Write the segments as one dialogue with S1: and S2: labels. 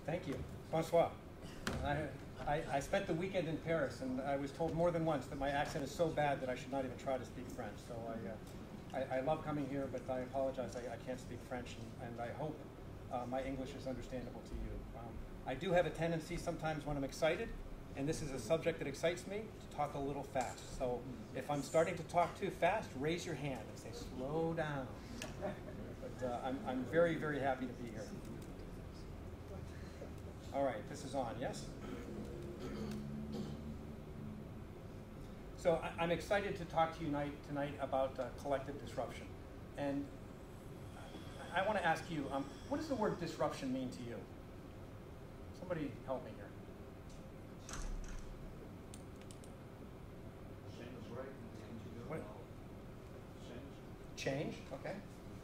S1: Thank you. Bonsoir. I spent the weekend in Paris, and I was told more than once that my accent is so bad that I should not even try to speak French. So I love coming here, but I apologize. I can't speak French, and I hope my English is understandable to you. I do have a tendency sometimes when I'm excited, and this is a subject that excites me, to talk a little fast. So if I'm starting to talk too fast, raise your hand and say, slow down. But I'm very, very happy to be here. All right, this is on, yes? So I'm excited to talk to you tonight about collective disruption. And I want to ask you, what does the word disruption mean to you? Somebody help me here. What? Change, okay.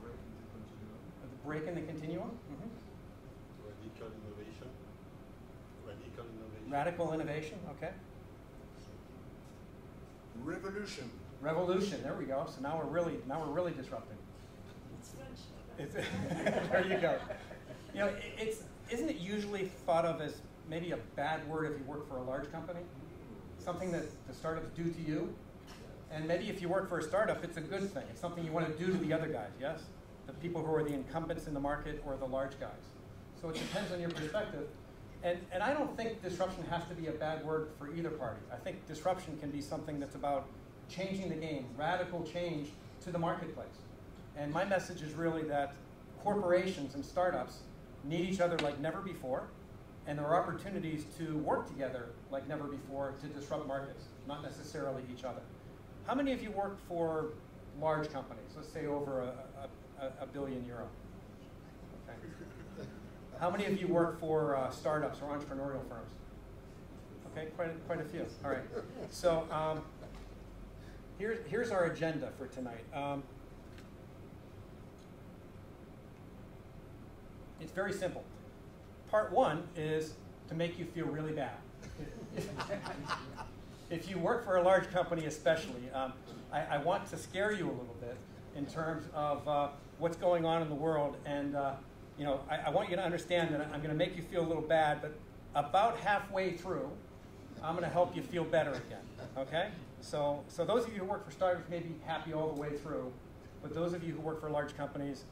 S1: The break in the continuum. Mm-hmm. Radical innovation, okay.
S2: Revolution.
S1: Revolution, there we go. So now we're really disrupting. It's there you go. You know, isn't it usually thought of as maybe a bad word if you work for a large company? Something that the startups do to you? And maybe if you work for a startup, it's a good thing. It's something you want to do to the other guys, yes? The people who are the incumbents in the market or the large guys. So it depends on your perspective. And I don't think disruption has to be a bad word for either party. I think disruption can be something that's about changing the game, radical change to the marketplace. And my message is really that corporations and startups need each other like never before, and there are opportunities to work together like never before to disrupt markets, not necessarily each other. How many of you work for large companies, let's say over a billion euro? Okay. How many of you work for startups or entrepreneurial firms? Okay, quite a few. All right. So here's our agenda for tonight. It's very simple. Part one is to make you feel really bad. If you work for a large company especially, I want to scare you a little bit in terms of what's going on in the world. And you know, I want you to understand that I'm going to make you feel a little bad, but about halfway through, I'm going to help you feel better again, okay? So those of you who work for startups may be happy all the way through, but those of you who work for large companies,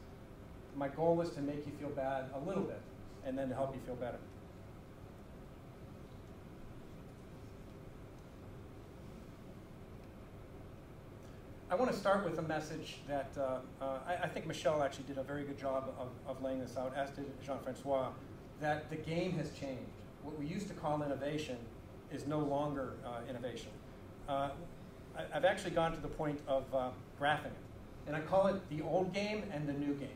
S1: my goal is to make you feel bad a little bit, and then to help you feel better. I want to start with a message that I think Michelle actually did a very good job of laying this out, as did Jean-Francois, that the game has changed. What we used to call innovation is no longer innovation. I've actually gone to the point of graphing it, and I call it the old game and the new game.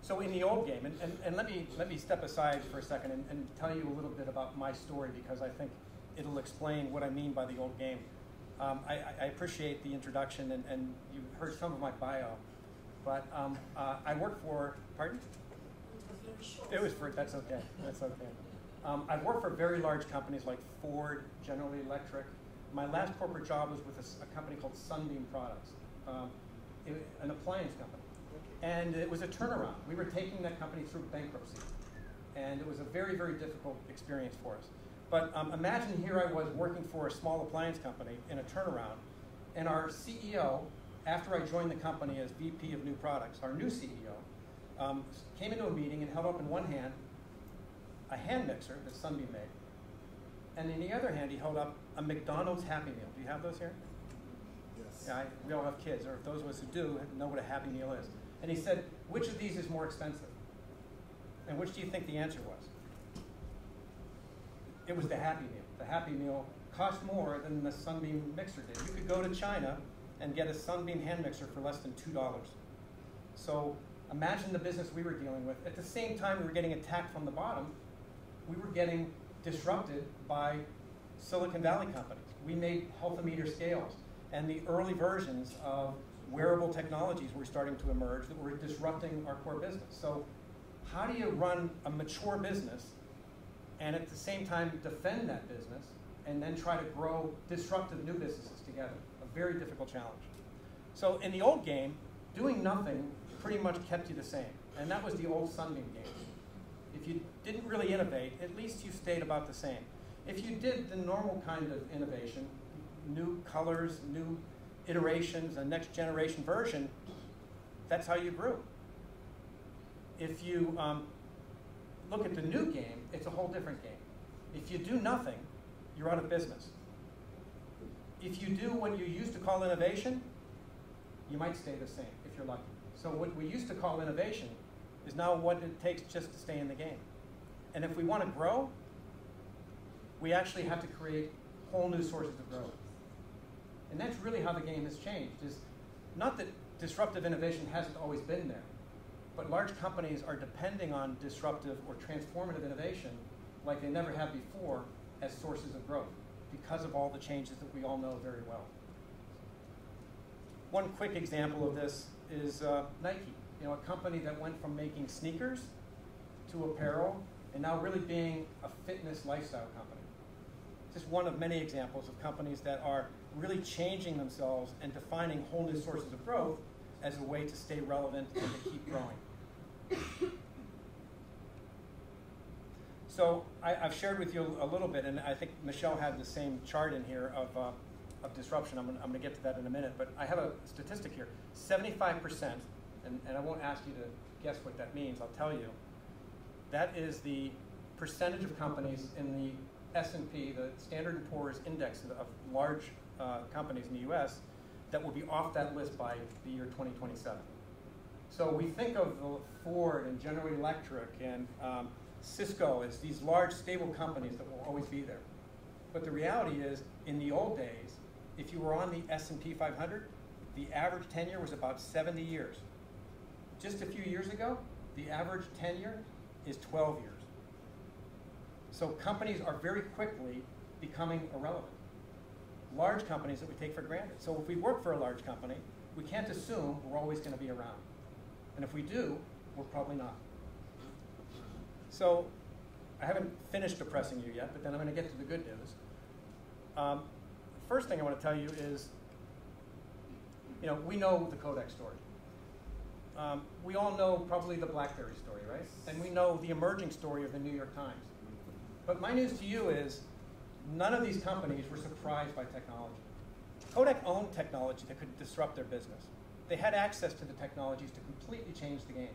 S1: So in the old game, and let me step aside for a second and tell you a little bit about my story, because I think it'll explain what I mean by the old game. I appreciate the introduction, and you heard some of my bio, but I work for, pardon? It was for, that's okay, that's okay. I've worked for very large companies like Ford, General Electric. My last corporate job was with a company called Sunbeam Products, an appliance company. And it was a turnaround. We were taking that company through bankruptcy. And it was a very, very difficult experience for us. But imagine here I was working for a small appliance company in a turnaround, and our CEO, after I joined the company as VP of New Products, our new CEO, came into a meeting and held up in one hand a hand mixer that Sunbeam made, and in the other hand he held up a McDonald's Happy Meal. Do you have those here?
S2: Yes.
S1: Yeah, we all have kids, or those of us who do know what a Happy Meal is. And he said, which of these is more expensive? And which do you think the answer was? It was the Happy Meal. The Happy Meal cost more than the Sunbeam mixer did. You could go to China and get a Sunbeam hand mixer for less than $2. So imagine the business we were dealing with. At the same time we were getting attacked from the bottom, we were getting disrupted by Silicon Valley companies. We made healthometer scales, and the early versions of wearable technologies were starting to emerge that were disrupting our core business. So how do you run a mature business and at the same time defend that business and then try to grow disruptive new businesses together? A very difficult challenge. So in the old game, doing nothing pretty much kept you the same. And that was the old Sunbeam game. If you didn't really innovate, at least you stayed about the same. If you did the normal kind of innovation, new colors, new iterations, a next generation version, that's how you grew. If you look at the new game, it's a whole different game. If you do nothing, you're out of business. If you do what you used to call innovation, you might stay the same if you're lucky. So what we used to call innovation is now what it takes just to stay in the game. And if we want to grow, we actually have to create whole new sources of growth. And that's really how the game has changed. Is not that disruptive innovation hasn't always been there, but large companies are depending on disruptive or transformative innovation like they never have before as sources of growth because of all the changes that we all know very well. One quick example of this is Nike, a company that went from making sneakers to apparel and now really being a fitness lifestyle company. Just one of many examples of companies that are really changing themselves and defining whole new sources of growth as a way to stay relevant and to keep growing. So I've shared with you a little bit, and I think Michelle had the same chart in here of disruption. I'm going to get to that in a minute, but I have a statistic here. 75%, and I won't ask you to guess what that means, I'll tell you. That is the percentage of companies in the S&P, the Standard & Poor's index of large companies in the US, that will be off that list by the year 2027. So we think of Ford and General Electric and Cisco as these large, stable companies that will always be there. But the reality is, in the old days, if you were on the S&P 500, the average tenure was about 70 years. Just a few years ago, the average tenure is 12 years. So companies are very quickly becoming irrelevant. Large companies that we take for granted. So if we work for a large company, we can't assume we're always going to be around. And if we do, we're probably not. So I haven't finished depressing you yet, but then I'm going to get to the good news. First thing I want to tell you is, we know the Kodak story. We all know probably the BlackBerry story, right? And we know the emerging story of the New York Times. But my news to you is, none of these companies were surprised by technology. Kodak owned technology that could disrupt their business. They had access to the technologies to completely change the game.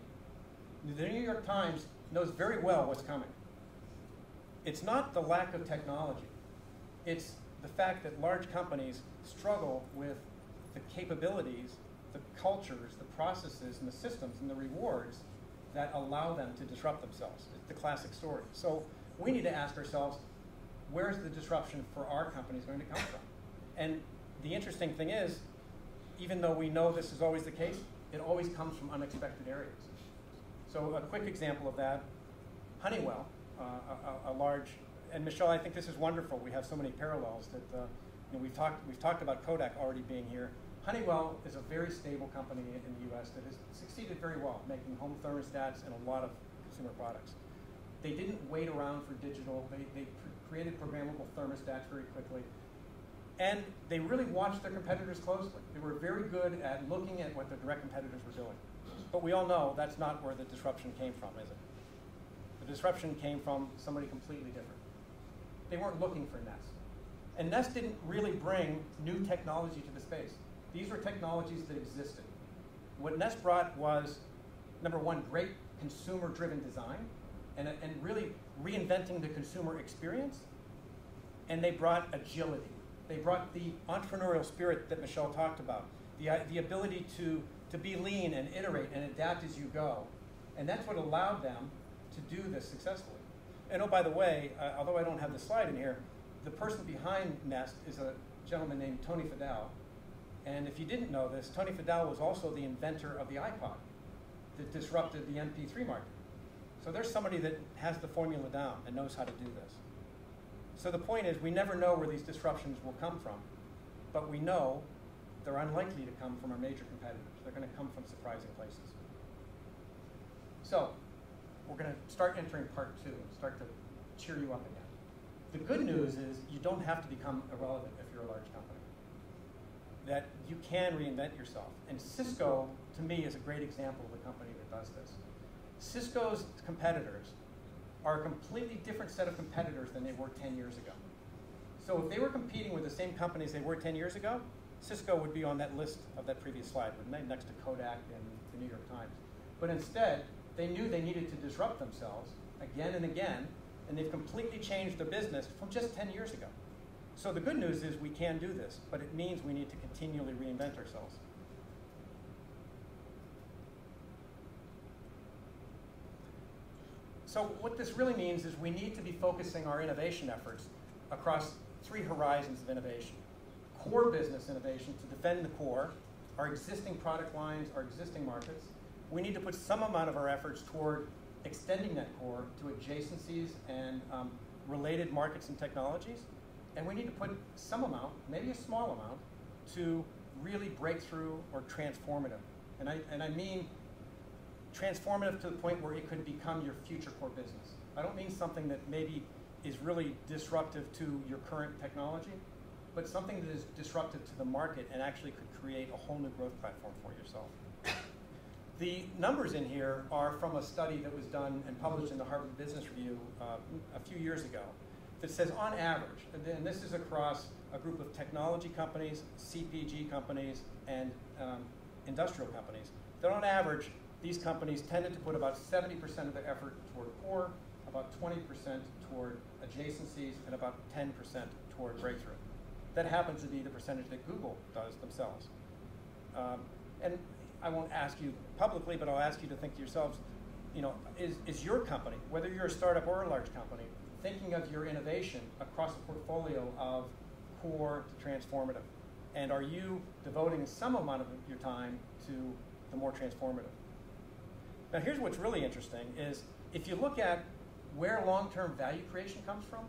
S1: The New York Times knows very well what's coming. It's not the lack of technology. It's the fact that large companies struggle with the capabilities, the cultures, the processes, and the systems, and the rewards that allow them to disrupt themselves. It's the classic story. So we need to ask ourselves, where's the disruption for our companies going to come from? And the interesting thing is, even though we know this is always the case, it always comes from unexpected areas. So a quick example of that, Honeywell, a large, and Michelle, I think this is wonderful. We have so many parallels that we've talked about Kodak already being here. Honeywell is a very stable company in the US that has succeeded very well, making home thermostats and a lot of consumer products. They didn't wait around for digital. They created programmable thermostats very quickly. And they really watched their competitors closely. They were very good at looking at what their direct competitors were doing. But we all know that's not where the disruption came from, is it? The disruption came from somebody completely different. They weren't looking for Nest. And Nest didn't really bring new technology to the space. These were technologies that existed. What Nest brought was, number one, great consumer-driven design, and really reinventing the consumer experience. And they brought agility. They brought the entrepreneurial spirit that Michelle talked about, the ability to be lean and iterate and adapt as you go. And that's what allowed them to do this successfully. And oh, by the way, although I don't have the slide in here, the person behind Nest is a gentleman named Tony Fadell. And if you didn't know this, Tony Fadell was also the inventor of the iPod that disrupted the MP3 market. So there's somebody that has the formula down and knows how to do this. So the point is, we never know where these disruptions will come from, but we know they're unlikely to come from our major competitors. They're going to come from surprising places. So we're going to start entering part two and start to cheer you up again. The good news is you don't have to become irrelevant if you're a large company. That you can reinvent yourself. And Cisco, to me, is a great example of a company that does this. Cisco's competitors are a completely different set of competitors than they were 10 years ago. So if they were competing with the same companies they were 10 years ago, Cisco would be on that list of that previous slide, wouldn't they? Next to Kodak and the New York Times. But instead, they knew they needed to disrupt themselves again and again, and they've completely changed their business from just 10 years ago. So the good news is we can do this, but it means we need to continually reinvent ourselves. So what this really means is we need to be focusing our innovation efforts across 3 horizons of innovation. Core business innovation to defend the core, our existing product lines, our existing markets. We need to put some amount of our efforts toward extending that core to adjacencies and related markets and technologies. And we need to put some amount, maybe a small amount, to really breakthrough or transformative. And I mean transformative to the point where it could become your future core business. I don't mean something that maybe is really disruptive to your current technology, but something that is disruptive to the market and actually could create a whole new growth platform for yourself. The numbers in here are from a study that was done and published in the Harvard Business Review a few years ago that says on average, and this is across a group of technology companies, CPG companies, and industrial companies, that on average, these companies tended to put about 70% of their effort toward core, about 20% toward adjacencies, and about 10% toward breakthrough. That happens to be the percentage that Google does themselves. And I won't ask you publicly, but I'll ask you to think to yourselves, you know, is your company, whether you're a startup or a large company, thinking of your innovation across a portfolio of core to transformative? And are you devoting some amount of your time to the more transformative? Now here's what's really interesting is if you look at where long-term value creation comes from,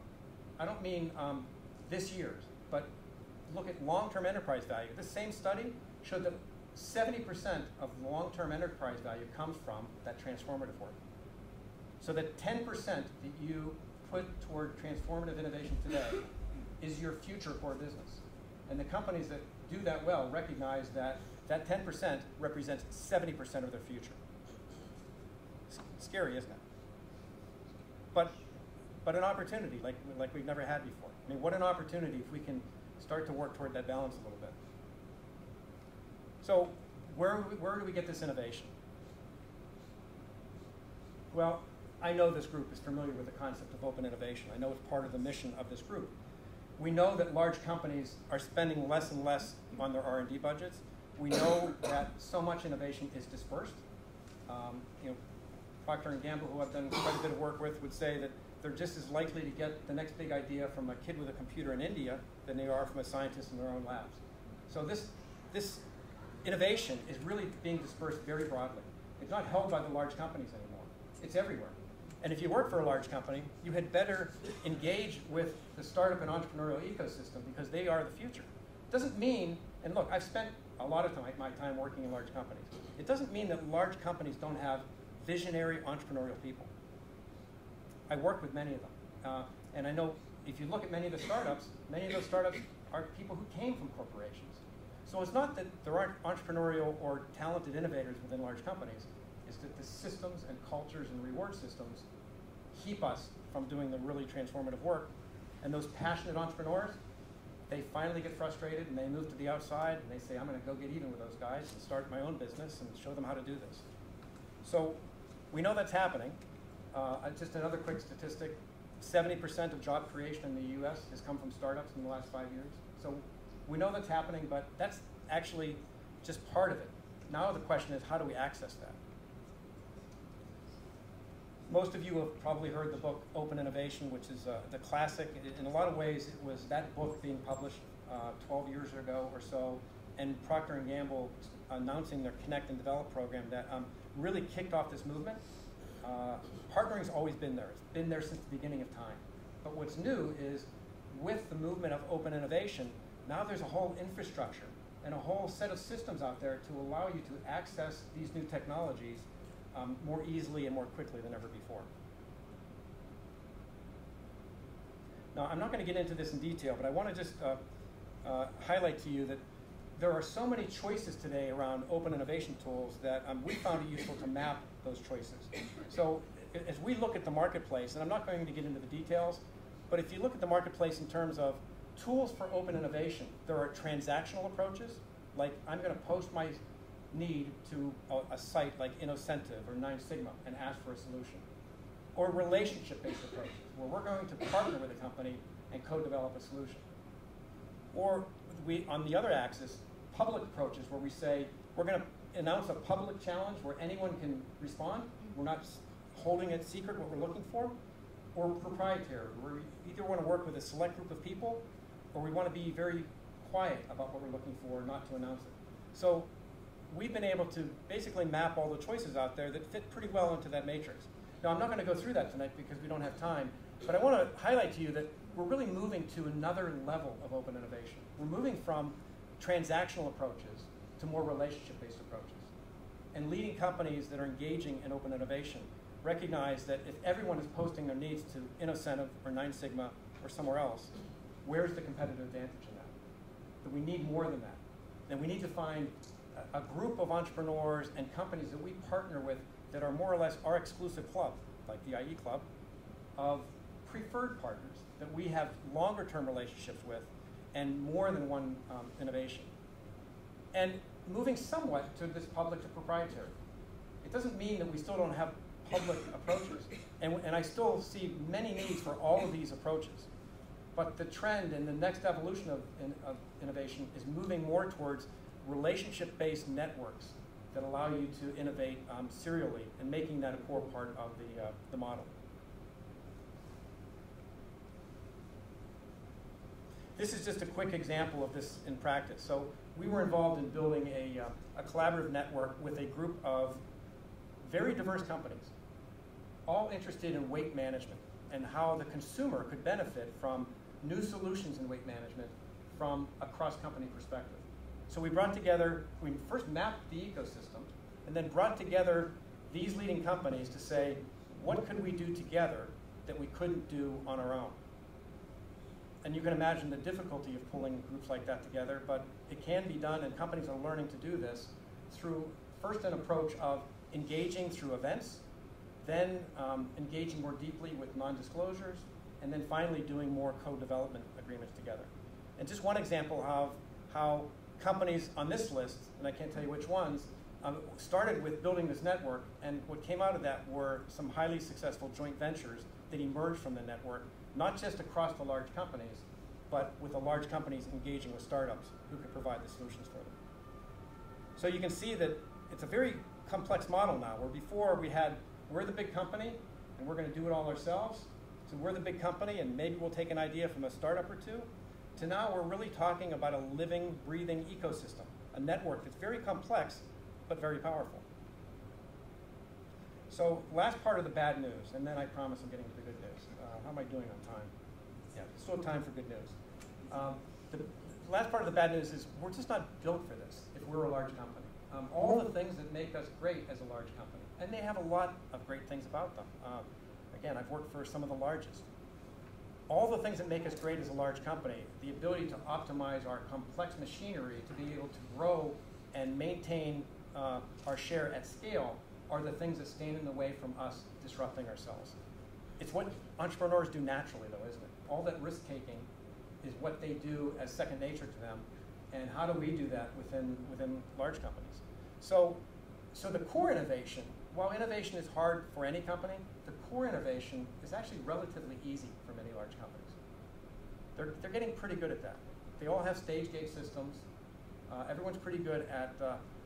S1: I don't mean this year's, but look at long-term enterprise value. This same study showed that 70% of long-term enterprise value comes from that transformative work. So that 10% that you put toward transformative innovation today is your future core business. And the companies that do that well recognize that that 10% represents 70% of their future. It's scary, isn't it? But an opportunity like we've never had before. I mean, what an opportunity if we can start to work toward that balance a little bit. So where do we get this innovation? Well, I know this group is familiar with the concept of open innovation. I know it's part of the mission of this group. We know that large companies are spending less and less on their R&D budgets. We know that so much innovation is dispersed. You know, Procter & Gamble, who I've done quite a bit of work with, would say that they're just as likely to get the next big idea from a kid with a computer in India than they are from a scientist in their own labs. So this innovation is really being dispersed very broadly. It's not held by the large companies anymore. It's everywhere. And if you work for a large company, you had better engage with the startup and entrepreneurial ecosystem because they are the future. It doesn't mean, and look, I've spent a lot of my time working in large companies. It doesn't mean that large companies don't have visionary entrepreneurial people. I work with many of them. And I know if you look at many of those startups are people who came from corporations. So it's not that there aren't entrepreneurial or talented innovators within large companies. It's that the systems and cultures and reward systems keep us from doing the really transformative work. And those passionate entrepreneurs, they finally get frustrated and they move to the outside and they say, I'm going to go get even with those guys and start my own business and show them how to do this. So we know that's happening. Just another quick statistic, 70% of job creation in the US has come from startups in the last 5 years. So we know that's happening, but that's actually just part of it. Now the question is, how do we access that? Most of you have probably heard the book Open Innovation, which is the classic. In a lot of ways, it was that book being published 12 years ago or so, and Procter & Gamble announcing their Connect and Develop program that really kicked off this movement. Partnering's always been there. It's been there since the beginning of time. But what's new is with the movement of open innovation, now there's a whole infrastructure and a whole set of systems out there to allow you to access these new technologies more easily and more quickly than ever before. Now, I'm not going to get into this in detail, but I want to just highlight to you that there are so many choices today around open innovation tools that we found it useful to map those choices. So as we look at the marketplace, and I'm not going to get into the details, but if you look at the marketplace in terms of tools for open innovation, there are transactional approaches, like I'm going to post my need to a site like Incentive or Nine Sigma and ask for a solution. Or relationship-based approaches, where we're going to partner with a company and co-develop a solution. Or on the other axis, public approaches, where we say, we're going to announce a public challenge where anyone can respond. We're not holding it secret what we're looking for. Or proprietary, where we either want to work with a select group of people, or we want to be very quiet about what we're looking for, not to announce it. So we've been able to basically map all the choices out there that fit pretty well into that matrix. Now, I'm not going to go through that tonight because we don't have time, but I want to highlight to you that we're really moving to another level of open innovation. We're moving from transactional approaches to more relationship-based approaches. And leading companies that are engaging in open innovation recognize that if everyone is posting their needs to Incentive or Nine Sigma or somewhere else, where's the competitive advantage in that? That we need more than that. And we need to find a group of entrepreneurs and companies that we partner with that are more or less our exclusive club, like the IE-Club, of preferred partners that we have longer term relationships with and more than one innovation. And moving somewhat to this public to proprietary. It doesn't mean that we still don't have public approaches. And I still see many needs for all of these approaches. But the trend and the next evolution of innovation is moving more towards relationship-based networks that allow you to innovate serially and making that a core part of the model. This is just a quick example of this in practice. So we were involved in building a collaborative network with a group of very diverse companies, all interested in weight management and how the consumer could benefit from new solutions in weight management from a cross-company perspective. So we brought together, we first mapped the ecosystem, and then brought together these leading companies to say, what could we do together that we couldn't do on our own? And you can imagine the difficulty of pulling groups like that together, but it can be done, and companies are learning to do this through first an approach of engaging through events, then engaging more deeply with non-disclosures, and then finally doing more co-development agreements together. And just one example of how companies on this list, and I can't tell you which ones, started with building this network, and what came out of that were some highly successful joint ventures that emerged from the network, not just across the large companies, but with the large companies engaging with startups who could provide the solutions for them. So you can see that it's a very complex model now, where before we're the big company, and we're going to do it all ourselves, so we're the big company, and maybe we'll take an idea from a startup or two, to now we're really talking about a living, breathing ecosystem, a network that's very complex, but very powerful. So last part of the bad news, and then I promise I'm getting to the good news. How am I doing on time? Yeah, still time for good news. The last part of the bad news is we're just not built for this if we're a large company. All the things that make us great as a large company, and they have a lot of great things about them. Again, I've worked for some of the largest. All the things that make us great as a large company, the ability to optimize our complex machinery to be able to grow and maintain our share at scale, are the things that stand in the way from us disrupting ourselves. It's what entrepreneurs do naturally, though, isn't it? All that risk-taking is what they do as second nature to them, and how do we do that within large companies? So the core innovation, while innovation is hard for any company, the core innovation is actually relatively easy for many large companies. They're getting pretty good at that. They all have stage gate systems. Everyone's pretty good at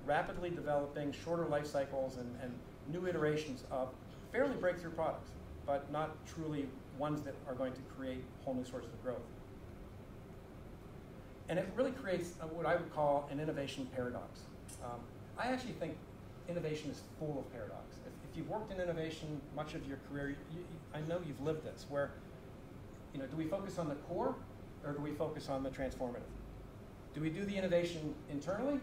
S1: rapidly developing shorter life cycles and new iterations of fairly breakthrough products, but not truly ones that are going to create whole new sources of growth. And it really creates what I would call an innovation paradox. I actually think innovation is full of paradox. If you've worked in innovation much of your career, I know you've lived this, where, do we focus on the core, or do we focus on the transformative? Do we do the innovation internally,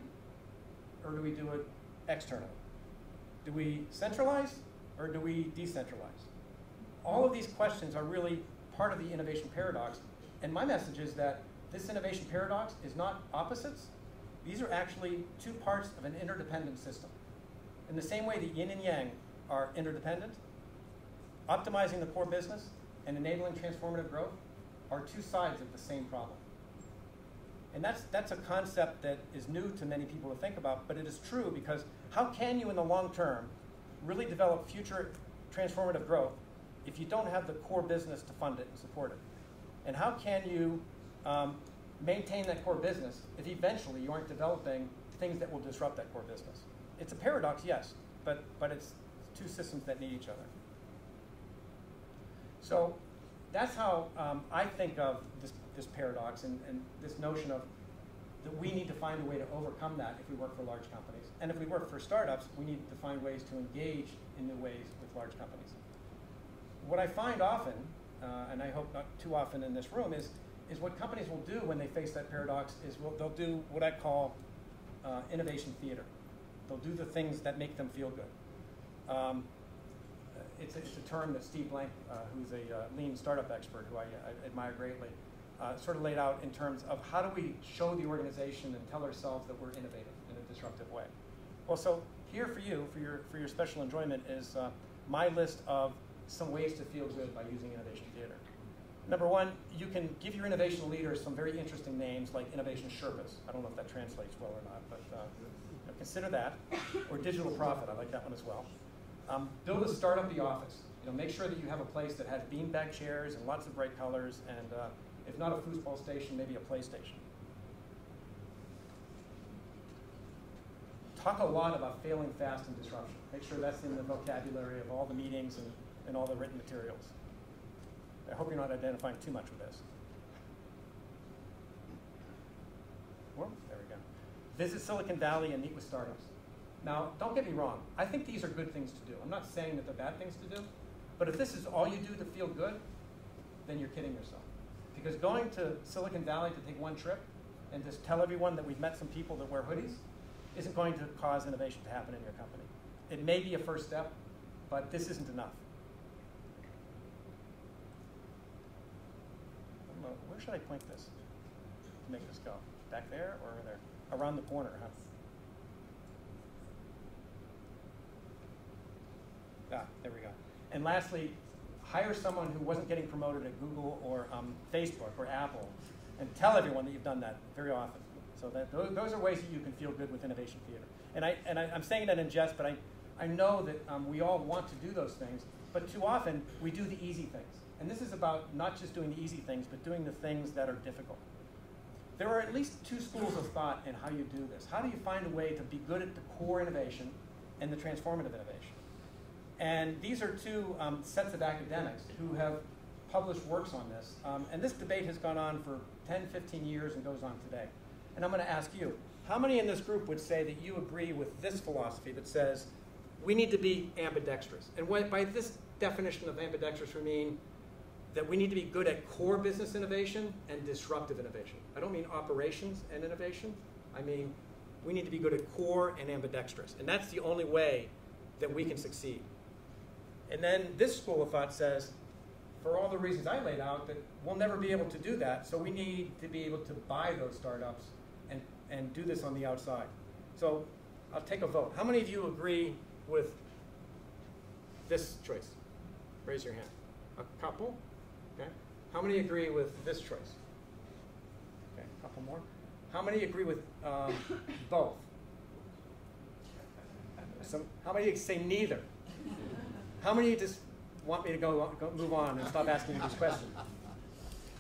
S1: or do we do it externally? Do we centralize, or do we decentralize? All of these questions are really part of the innovation paradox, and my message is that this innovation paradox is not opposites. These are actually two parts of an interdependent system. In the same way that yin and yang are interdependent, optimizing the core business and enabling transformative growth are two sides of the same problem. And that's a concept that is new to many people to think about, but it is true, because how can you in the long term really develop future transformative growth if you don't have the core business to fund it and support it? And how can you maintain that core business if eventually you aren't developing things that will disrupt that core business? It's a paradox, yes, but it's two systems that need each other. So that's how I think of this paradox and this notion of that we need to find a way to overcome that if we work for large companies. And if we work for startups, we need to find ways to engage in new ways with large companies. What I find often, and I hope not too often in this room, is what companies will do when they face that paradox is they'll do what I call innovation theater. They'll do the things that make them feel good. It's a term that Steve Blank, who's a lean startup expert who I admire greatly, sort of laid out in terms of how do we show the organization and tell ourselves that we're innovative in a disruptive way. Well, so here for you, for your special enjoyment, is my list of some ways to feel good by using innovation theater. Number one, you can give your innovation leaders some very interesting names like innovation Sherpas. I don't know if that translates well or not, but consider that. Or digital prophet, I like that one as well. Build a startup-y office. Make sure that you have a place that has beanbag chairs and lots of bright colors, and if not a foosball station, maybe a PlayStation. Talk a lot about failing fast and disruption. Make sure that's in the vocabulary of all the meetings and all the written materials. I hope you're not identifying too much with this. Well, there we go. Visit Silicon Valley and meet with startups. Now, don't get me wrong. I think these are good things to do. I'm not saying that they're bad things to do. But if this is all you do to feel good, then you're kidding yourself. Because going to Silicon Valley to take one trip and just tell everyone that we've met some people that wear hoodies isn't going to cause innovation to happen in your company. It may be a first step, but this isn't enough. I don't know, where should I point this to make this go? Back there or there? Around the corner, huh? There we go. And lastly, hire someone who wasn't getting promoted at Google or Facebook or Apple, and tell everyone that you've done that very often. So that those are ways that you can feel good with innovation theater. And I'm saying that in jest, but I know that we all want to do those things, but too often we do the easy things. And this is about not just doing the easy things, but doing the things that are difficult. There are at least two schools of thought in how you do this. How do you find a way to be good at the core innovation and the transformative innovation? And these are two sets of academics who have published works on this. And this debate has gone on for 10, 15 years and goes on today. And I'm going to ask you, how many in this group would say that you agree with this philosophy that says we need to be ambidextrous? And by this definition of ambidextrous, we mean that we need to be good at core business innovation and disruptive innovation. I don't mean operations and innovation. I mean we need to be good at core and ambidextrous. And that's the only way that we can succeed. And then this school of thought says, for all the reasons I laid out, that we'll never be able to do that, so we need to be able to buy those startups and do this on the outside. So I'll take a vote. How many of you agree with this choice? Raise your hand. A couple? Okay. How many agree with this choice? Okay, a couple more. How many agree with both? How many say neither? How many just want me to go move on and stop asking you these questions?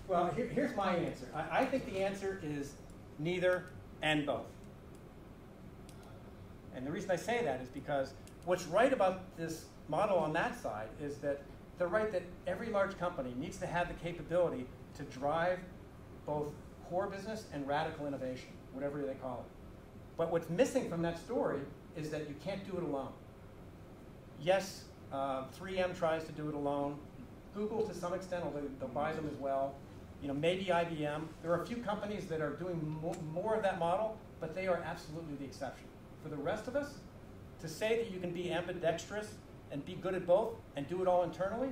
S1: Well, here's my answer. I think the answer is neither and both. And the reason I say that is because what's right about this model on that side is that they're right that every large company needs to have the capability to drive both core business and radical innovation, whatever they call it. But what's missing from that story is that you can't do it alone. Yes, 3M tries to do it alone. Google, to some extent, although they'll buy them as well. Maybe IBM. There are a few companies that are doing more of that model, but they are absolutely the exception. For the rest of us, to say that you can be ambidextrous and be good at both and do it all internally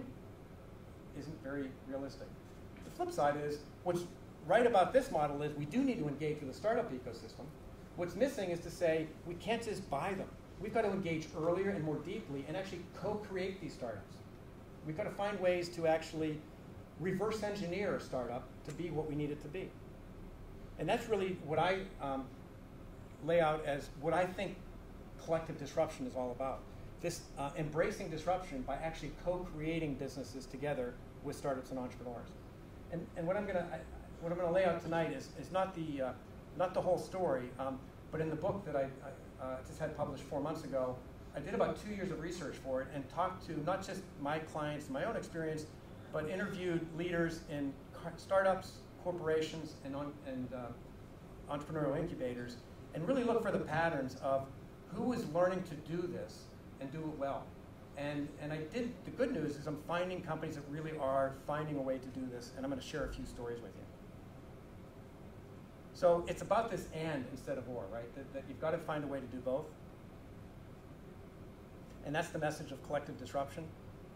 S1: isn't very realistic. The flip side is, what's right about this model is we do need to engage with the startup ecosystem. What's missing is to say we can't just buy them. We've got to engage earlier and more deeply and actually co-create these startups. We've got to find ways to actually reverse engineer a startup to be what we need it to be. And that's really what I lay out as what I think collective disruption is all about. This embracing disruption by actually co-creating businesses together with startups and entrepreneurs. And what I'm gonna lay out tonight is not the whole story, but in the book that I just had published 4 months ago, I did about 2 years of research for it and talked to not just my clients, my own experience, but interviewed leaders in startups, corporations, and entrepreneurial incubators, and really look for the patterns of who is learning to do this and do it well. And the good news is I'm finding companies that really are finding a way to do this, and I'm going to share a few stories with you. So it's about this and instead of or, right? That you've got to find a way to do both. And that's the message of collective disruption,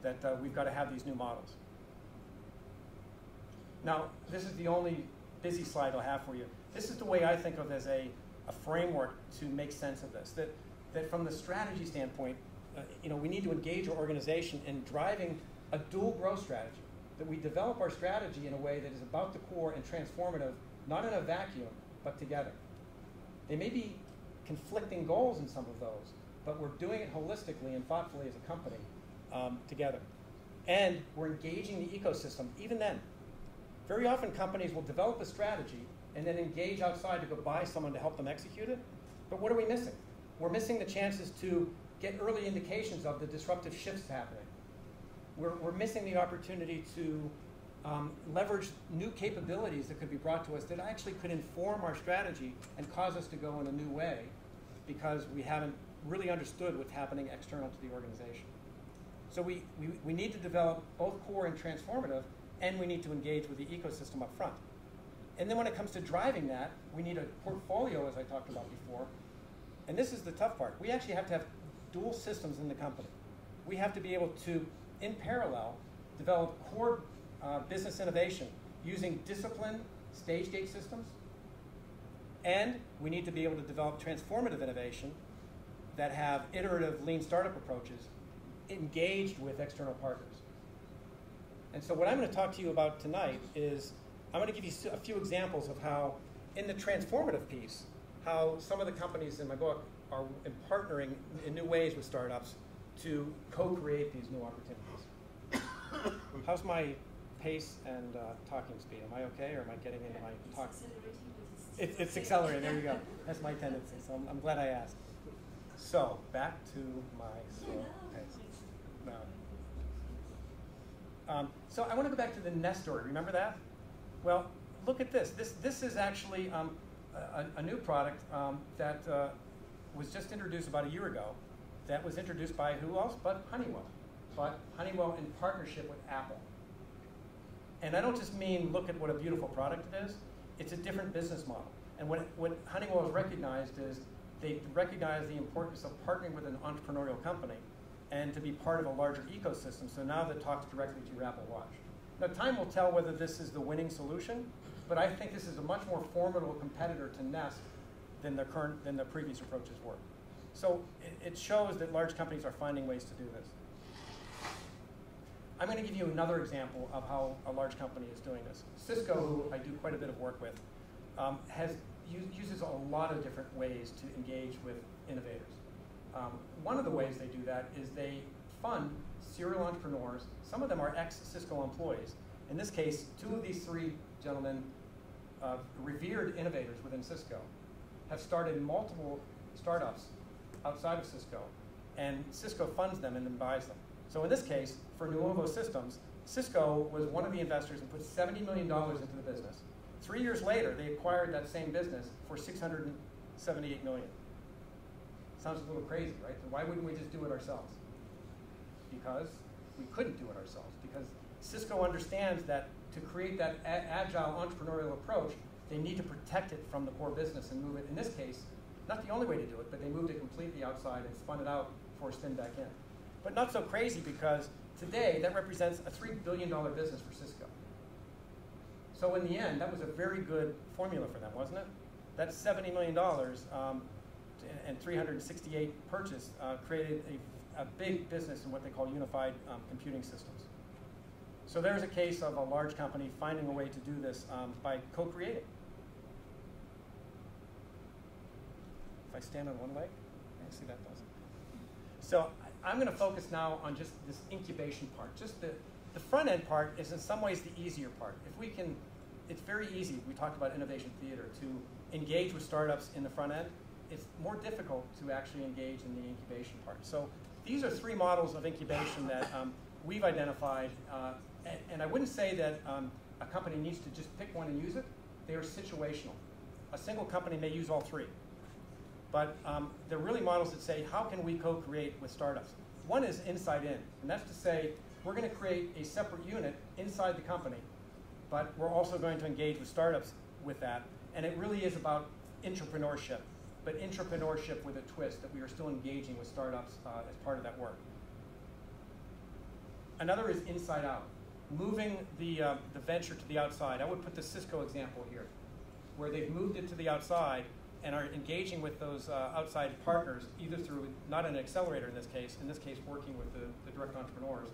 S1: that we've got to have these new models. Now, this is the only busy slide I'll have for you. This is the way I think of as a framework to make sense of this. That from the strategy standpoint, we need to engage our organization in driving a dual growth strategy. That we develop our strategy in a way that is about the core and transformative, not in a vacuum, but together. They may be conflicting goals in some of those, but we're doing it holistically and thoughtfully as a company together. And we're engaging the ecosystem even then. Very often companies will develop a strategy and then engage outside to go buy someone to help them execute it. But what are we missing? We're missing the chances to get early indications of the disruptive shifts happening. We're missing the opportunity to leverage new capabilities that could be brought to us that actually could inform our strategy and cause us to go in a new way because we haven't really understood what's happening external to the organization. So we need to develop both core and transformative, and we need to engage with the ecosystem up front. And then when it comes to driving that, we need a portfolio, as I talked about before. And this is the tough part. We actually have to have dual systems in the company. We have to be able to, in parallel, develop core business innovation using disciplined stage gate systems. And we need to be able to develop transformative innovation that have iterative lean startup approaches engaged with external partners. And so what I'm going to talk to you about tonight is I'm going to give you a few examples of how, in the transformative piece, how some of the companies in my book are partnering in new ways with startups to co-create these new opportunities. How's my pace and talking speed? Am I okay, or am I getting into my talk? It's accelerating. There you go. That's my tendency. So I'm glad I asked. So back to my slow pace. No. So I want to go back to the nest story. Remember that? Well, look at this. This is actually a new product that was just introduced about a year ago. That was introduced by who else but Honeywell. But Honeywell in partnership with Apple. And I don't just mean look at what a beautiful product it is. It's a different business model. And what Honeywell has recognized is they recognize the importance of partnering with an entrepreneurial company and to be part of a larger ecosystem. So now that talks directly to your Apple Watch. Now, time will tell whether this is the winning solution, but I think this is a much more formidable competitor to Nest than the previous approaches were. So it shows that large companies are finding ways to do this. I'm going to give you another example of how a large company is doing this. Cisco, who I do quite a bit of work with, uses a lot of different ways to engage with innovators. One of the ways they do that is they fund serial entrepreneurs. Some of them are ex-Cisco employees. In this case, 2 of these 3 gentlemen, revered innovators within Cisco, have started multiple startups outside of Cisco, and Cisco funds them and then buys them. So in this case, for Nuovo Systems, Cisco was one of the investors and put $70 million into the business. 3 years later, they acquired that same business for $678 million. Sounds a little crazy, right? So why wouldn't we just do it ourselves? Because we couldn't do it ourselves. Because Cisco understands that to create that agile entrepreneurial approach, they need to protect it from the core business and move it, in this case, not the only way to do it, but they moved it completely outside and spun it out for a spin back in. But not so crazy, because today that represents a $3 billion business for Cisco. So in the end, that was a very good formula for them, wasn't it? That $70 million and 368 purchase created a big business in what they call unified computing systems. So there's a case of a large company finding a way to do this by co-creating. If I stand on one leg, I see that doesn't. So I'm going to focus now on just this incubation part. Just the front end part is in some ways the easier part. If we can, it's very easy. We talked about innovation theater to engage with startups in the front end. It's more difficult to actually engage in the incubation part. So these are 3 models of incubation that we've identified. And I wouldn't say that a company needs to just pick one and use it. They are situational. A single company may use all 3. But they're really models that say, how can we co-create with startups? One is inside in, and that's to say, we're going to create a separate unit inside the company, but we're also going to engage with startups with that. And it really is about entrepreneurship, but entrepreneurship with a twist, that we are still engaging with startups as part of that work. Another is inside out, moving the venture to the outside. I would put the Cisco example here, where they've moved it to the outside and are engaging with those outside partners, either through, not an accelerator in this case working with the direct entrepreneurs,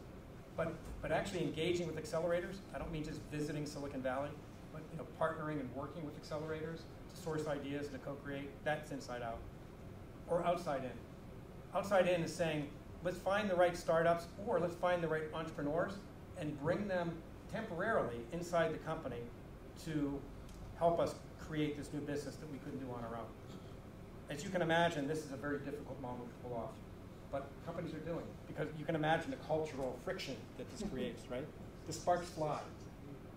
S1: but actually engaging with accelerators. I don't mean just visiting Silicon Valley, but partnering and working with accelerators to source ideas, to co-create. That's inside out. Or outside in. Outside in is saying, let's find the right startups, or let's find the right entrepreneurs and bring them temporarily inside the company to help us create this new business that we couldn't do on our own. As you can imagine, this is a very difficult model to pull off, but companies are doing it, because you can imagine the cultural friction that this creates, right? The sparks fly.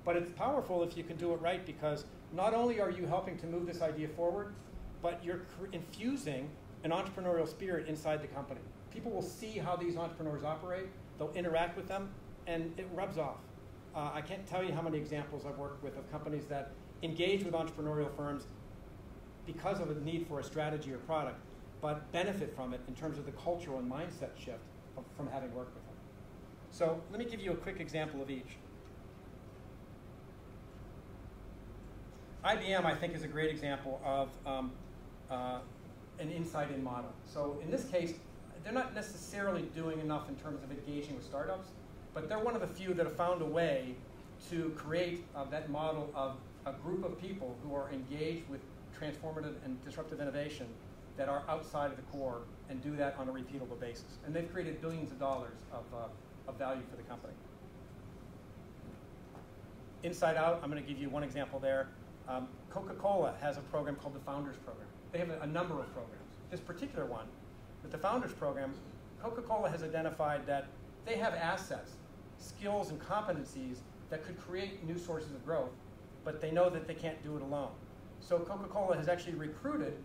S1: But it's powerful if you can do it right, because not only are you helping to move this idea forward, but you're infusing an entrepreneurial spirit inside the company. People will see how these entrepreneurs operate, they'll interact with them, and it rubs off. I can't tell you how many examples I've worked with of companies that engage with entrepreneurial firms because of a need for a strategy or product, but benefit from it in terms of the cultural and mindset shift from having worked with them. So let me give you a quick example of each. IBM, I think, is a great example of an inside-in model. So in this case, they're not necessarily doing enough in terms of engaging with startups, but they're one of the few that have found a way to create that model of a group of people who are engaged with transformative and disruptive innovation that are outside of the core and do that on a repeatable basis. And they've created billions of dollars of value for the company. Inside out, I'm going to give you one example there. Coca-Cola has a program called the Founders Program. They have a number of programs. This particular one, with the Founders Program, Coca-Cola has identified that they have assets, skills, and competencies that could create new sources of growth, but they know that they can't do it alone. So Coca-Cola has actually recruited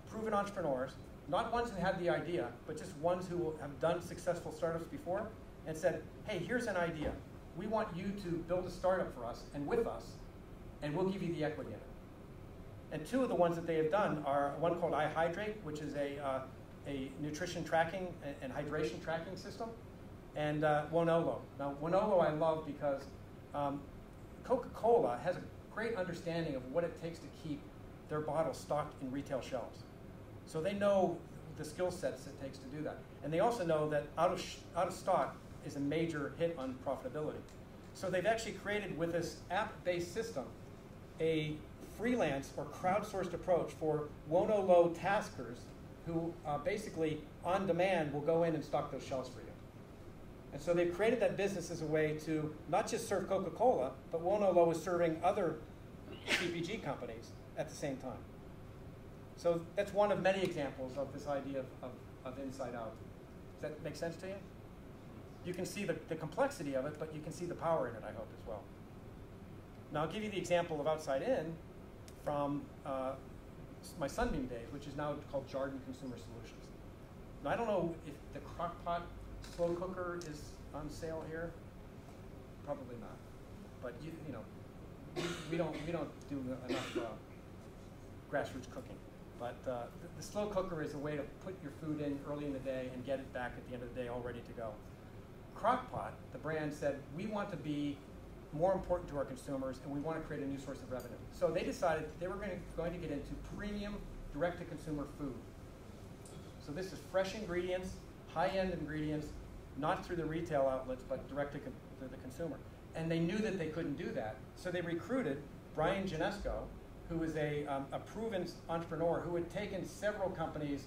S1: proven entrepreneurs, not ones who had the idea, but just ones who have done successful startups before, and said, hey, here's an idea. We want you to build a startup for us and with us, and we'll give you the equity in it. And 2 of the ones that they have done are one called iHydrate, which is a nutrition tracking and hydration tracking system, and Wonolo. Now, Wonolo I love because Coca-Cola has a great understanding of what it takes to keep their bottles stocked in retail shelves. So they know the skill sets it takes to do that. And they also know that out of stock is a major hit on profitability. So they've actually created, with this app-based system, a freelance or crowdsourced approach for Wonolo taskers who basically, on demand, will go in and stock those shelves for you. And so they've created that business as a way to not just serve Coca-Cola, but Wonolo is serving other CPG companies at the same time. So that's one of many examples of this idea of inside out. Does that make sense to you? You can see the complexity of it, but you can see the power in it, I hope, as well. Now, I'll give you the example of outside in from my Sunbeam days, which is now called Jarden Consumer Solutions. Now, I don't know if the crockpot slow cooker is on sale here. Probably not. But you know, we don't do enough grassroots cooking. But the slow cooker is a way to put your food in early in the day and get it back at the end of the day all ready to go. Crockpot, the brand, said, we want to be more important to our consumers, and we want to create a new source of revenue. So they decided they were going to get into premium direct-to-consumer food. So this is fresh ingredients, high-end ingredients, not through the retail outlets, but direct to the consumer. And they knew that they couldn't do that. So they recruited Brian Janesco, who was a proven entrepreneur who had taken several companies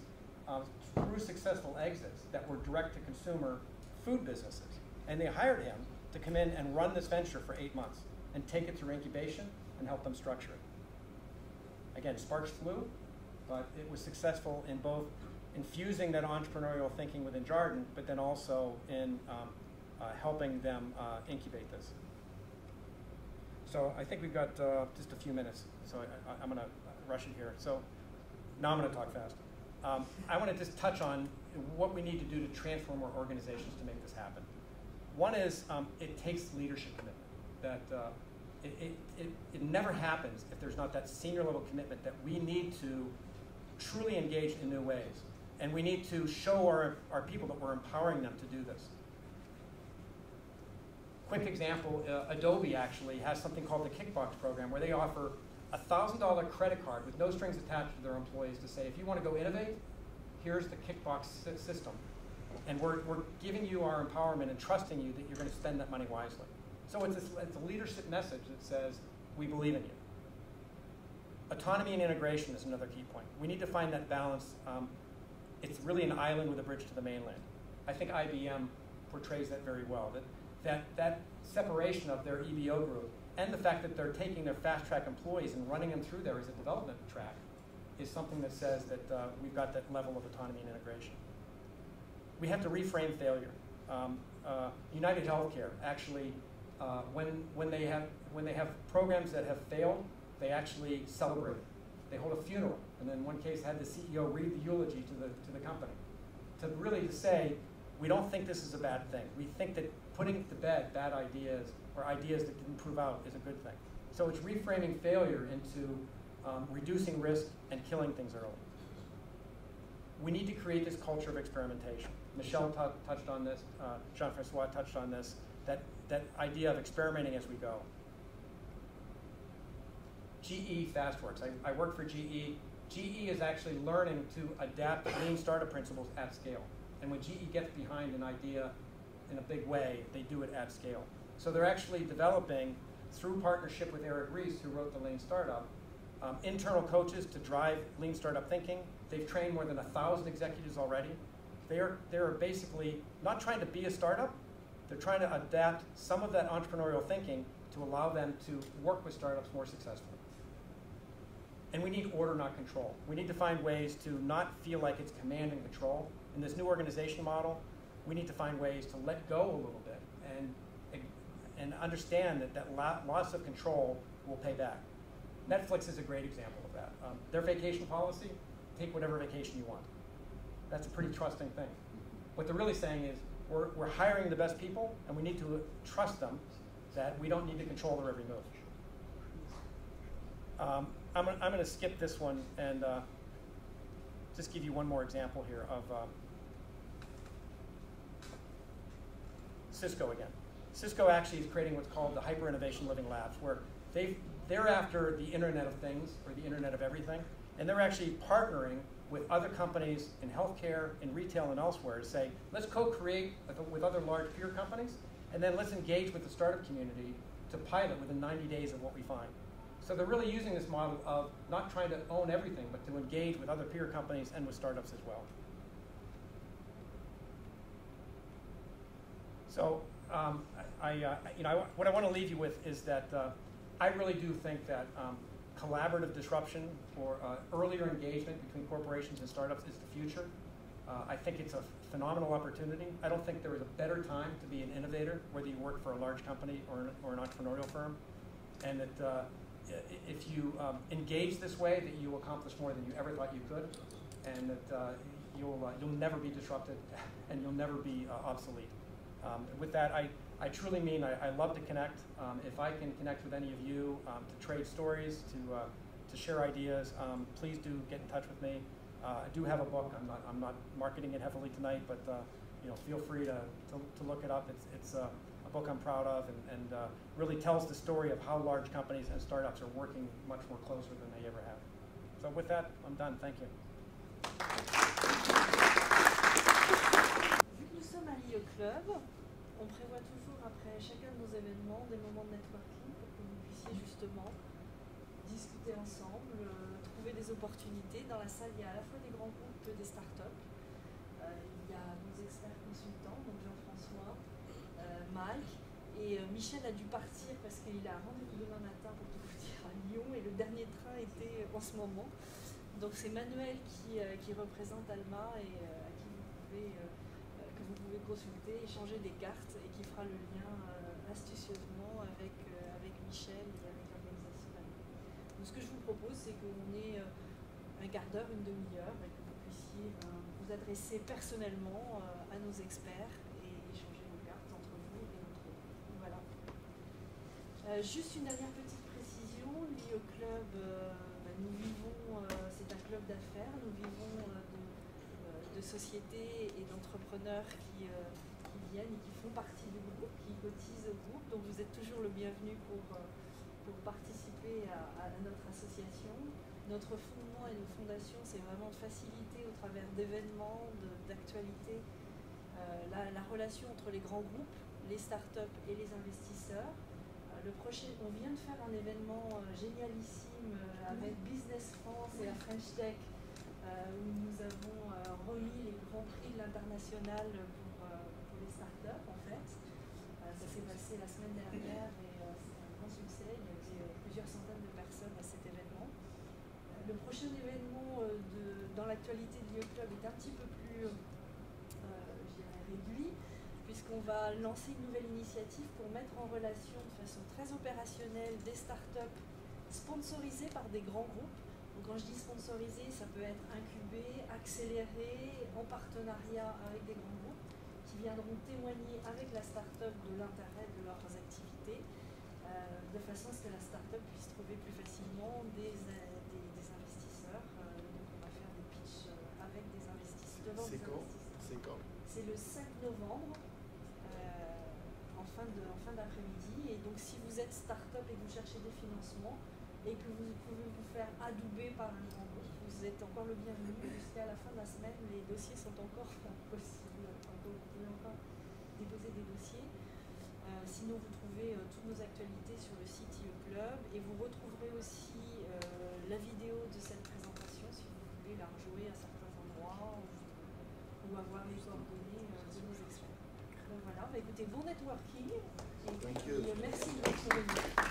S1: through successful exits that were direct-to-consumer food businesses. And they hired him to come in and run this venture for 8 months and take it through incubation and help them structure it. Again, sparks flew, but it was successful in both infusing that entrepreneurial thinking within Jardin, but then also in helping them incubate this. So I think we've got just a few minutes, so I'm going to rush it here. So now I'm going to talk fast. I want to just touch on what we need to do to transform our organizations to make this happen. One is it takes leadership commitment. That it never happens if there's not that senior level commitment that we need to truly engage in new ways. And we need to show our people that we're empowering them to do this. Quick example, Adobe actually has something called the Kickbox program where they offer a $1,000 credit card with no strings attached to their employees to say, if you want to go innovate, here's the Kickbox system. And we're giving you our empowerment and trusting you that you're going to spend that money wisely. So it's a leadership message that says, we believe in you. Autonomy and integration is another key point. We need to find that balance. It's really an island with a bridge to the mainland. I think IBM portrays that very well. That separation of their EBO group and the fact that they're taking their fast track employees and running them through there as a development track is something that says that we've got that level of autonomy and integration. We have to reframe failure. United Healthcare actually, when they have programs that have failed, they actually celebrate. They hold a funeral, and in one case had the CEO read the eulogy to the company, to say, we don't think this is a bad thing. We think that putting to bed bad ideas or ideas that didn't prove out is a good thing. So it's reframing failure into reducing risk and killing things early. We need to create this culture of experimentation. Michelle touched on this, Jean-Francois touched on this, that idea of experimenting as we go. GE FastWorks, I work for GE. GE is actually learning to adapt lean startup principles at scale. And when GE gets behind an idea in a big way, they do it at scale. So they're actually developing, through partnership with Eric Ries, who wrote the Lean Startup, internal coaches to drive lean startup thinking. They've trained more than 1,000 executives already. They're basically not trying to be a startup. They're trying to adapt some of that entrepreneurial thinking to allow them to work with startups more successfully. And we need order, not control. We need to find ways to not feel like it's command and control. In this new organization model, we need to find ways to let go a little bit and understand that loss of control will pay back. Netflix is a great example of that. Their vacation policy, take whatever vacation you want. That's a pretty trusting thing. What they're really saying is, we're hiring the best people, and we need to trust them that we don't need to control their every move. I'm going to skip this one and just give you one more example here of Cisco again. Cisco actually is creating what's called the Hyper Innovation Living Labs, where they're after the Internet of Things, or the Internet of Everything, and they're actually partnering with other companies in healthcare, in retail, and elsewhere to say, let's co-create with other large peer companies, and then let's engage with the startup community to pilot within 90 days of what we find. So they're really using this model of not trying to own everything, but to engage with other peer companies and with startups as well. So what I want to leave you with is that I really do think that collaborative disruption or earlier engagement between corporations and startups is the future. I think it's a phenomenal opportunity. I don't think there is a better time to be an innovator, whether you work for a large company or an entrepreneurial firm. And that if you engage this way, that you will accomplish more than you ever thought you could, and that you'll never be disrupted and you'll never be obsolete. With that, I truly mean I love to connect. If I can connect with any of you to trade stories, to share ideas, please do get in touch with me. I do have a book. I'm not marketing it heavily tonight, but feel free to look it up. It's a book I'm proud of, and really tells the story of how large companies and startups are working much more closer than they ever have. So with that, I'm done. Thank you.
S3: Vu que nous sommes à l'IE-Club, on prévoit toujours après chacun de nos événements des moments de networking pour que vous puissiez justement discuter ensemble, trouver des opportunités. Dans la salle, il y a à la fois des grands groupes que des startups. Il y a nos experts consultants, donc Jean-François, Mike, et Michel a dû partir parce qu'il a un rendez-vous demain matin pour tout vous dire à Lyon, et le dernier train était en ce moment. Donc c'est Manuel qui représente ALMA et que vous pouvez consulter, échanger des cartes et qui fera le lien astucieusement avec Michel et avec l'organisation. Donc ce que je vous propose, c'est qu'on ait un quart d'heure, une demi-heure et que vous puissiez vous adresser personnellement à nos experts et échanger vos cartes entre vous et entre eux. Voilà. Juste une dernière petite précision, l'IE-Club, nous vivons, c'est un club d'affaires, nous vivons de sociétés et d'entrepreneurs qui viennent et qui font partie du groupe, qui cotisent au groupe, donc vous êtes toujours le bienvenu pour participer à notre association. Notre fondement et nos fondations, c'est vraiment de faciliter au travers d'événements, d'actualités, la relation entre les grands groupes, les startups et les investisseurs. On vient de faire un événement génialissime avec Business France et la French Tech, où nous avons remis les grands prix de l'international pour les startups en fait. Ça s'est passé la semaine dernière et c'était un grand succès. Il y avait plusieurs centaines de personnes à cet événement. Le prochain événement dans l'actualité de l'IE-Club est un petit peu plus je dirais réduit, puisqu'on va lancer une nouvelle initiative pour mettre en relation de façon très opérationnelle des startups sponsorisées par des grands groupes. Donc quand je dis sponsorisé, ça peut être incubé, accéléré, en partenariat avec des grands groupes qui viendront témoigner avec la start-up de l'intérêt de leurs activités, de façon à ce que la start-up puisse trouver plus facilement des investisseurs. Donc on va faire des pitchs avec des investisseurs.
S2: C'est quand?
S3: C'est le 5 novembre, en fin d'après-midi. Et donc si vous êtes start-up et que vous cherchez des financements, et que vous pouvez vous faire adouber par un grand groupe, vous êtes encore le bienvenu. Jusqu'à la fin de la semaine, les dossiers sont encore possibles. Vous pouvez encore déposer des dossiers. Sinon, vous trouvez toutes nos actualités sur le site IE-Club et vous retrouverez aussi la vidéo de cette présentation si vous voulez la rejouer à certains endroits ou avoir les coordonnées de nos experts. Donc voilà, écoutez, bon networking et merci de votre venue.